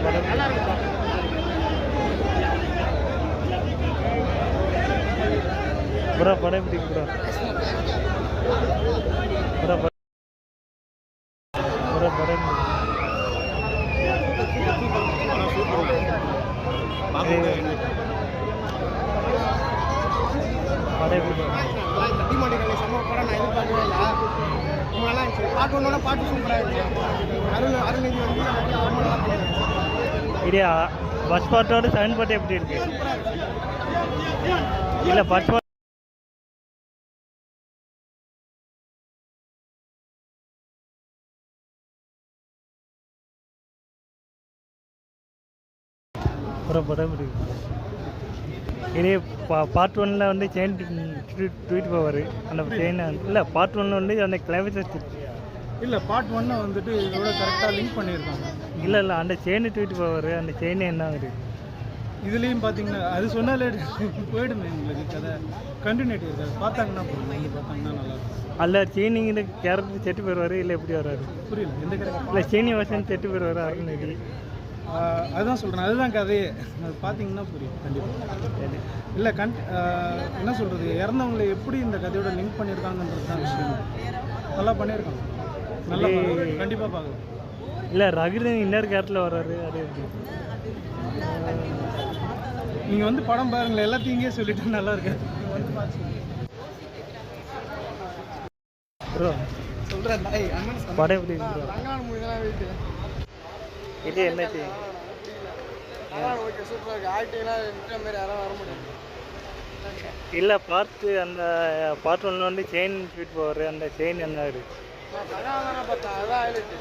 படம் நல்லா இருக்கு ப்ரோ. படம் எப்படி ப்ரோ? ப்ரோ ப்ரோ படம் கட்டிமாட்டிகள் சம படம் நான் எதிர்பார்க்கவே இல்லை. ரொம்ப நல்லா இருந்துச்சு. பாட்டு ஒன்னோட பாட்டு சூப்பராக இருந்துச்சு. அருள்நிதி வந்து ரொம்ப நல்லா பண்ணியிருக்காங்க. இல்லையா பஸ் பாட்டோட செகண்ட் பாட்டு எப்படி இருக்கு? இல்லை பஸ் பாட்டு அப்புறம் படம் எப்படி இருக்கு? இதே பார்ட் ஒன்னில் வந்து செயின் ட்வீட் போவார். அந்த செயின் இல்லை பார்ட் ஒன்னில் வந்து அந்த கிளைமேக்ஸ் இல்லை பார்ட் ஒன்னை வந்துட்டு இதோட கரெக்டாக லிங்க் பண்ணியிருக்காங்க. இல்லை அந்த செயின் ட்வீட் போவார். அந்த செயின் என்ன ஆகுது இதுலேயும் பார்த்தீங்கன்னா அது சொன்னாலே போயிடுமே உங்களுக்கு கதை கண்டினியூட்டி இருக்காது. பார்த்தாங்கன்னா பார்த்தாங்கன்னா நல்லாயிருக்கும். அதில் செயினிங்கிற கேரக்டர் செட்டு போயிடுவார். இல்லை எப்படி வர்றாரு புரியல எந்த கேரக்டர்? இல்லை சீனிவாசன் செட்டு போயிடுவார். அருள்நிதி அதுதான் சொல்கிறேன். அதுதான் கதையே. அது பார்த்தீங்கன்னா புரியும் கண்டிப்பாக. இல்லை என்ன சொல்கிறது, இறந்தவங்களை எப்படி இந்த கதையோட லிங்க் பண்ணியிருக்காங்கன்றது தான் விஷயம். நல்லா பண்ணியிருக்காங்க. நல்லா கண்டிப்பாக பார்க்கலாம். இல்லை ரகுதி இன்னொரு கேரக்டரில் வர்றாரு. அது எப்படி? நீங்கள் வந்து படம் பாருங்களேன். எல்லாத்தையும் இங்கே சொல்லிட்டு நல்லா இருக்கு. ப்ரோ சொல்கிறேன் படம் எப்படி ப்ரோ? இது என்னாச்சு? ஓகே சூப்பராக இருக்குது. ஆக்டிங்லாம் இருக்கிற மாதிரி யாரும் வர முடியாது. இல்லை பார்த்து அந்த பார்ட் ஒன்றில் வந்து செயின் ட்வீட் போவார். அந்த செயின் என்ன ஆகுது? நான் பார்த்தேன். அதுதான் ஹைலைட்டு.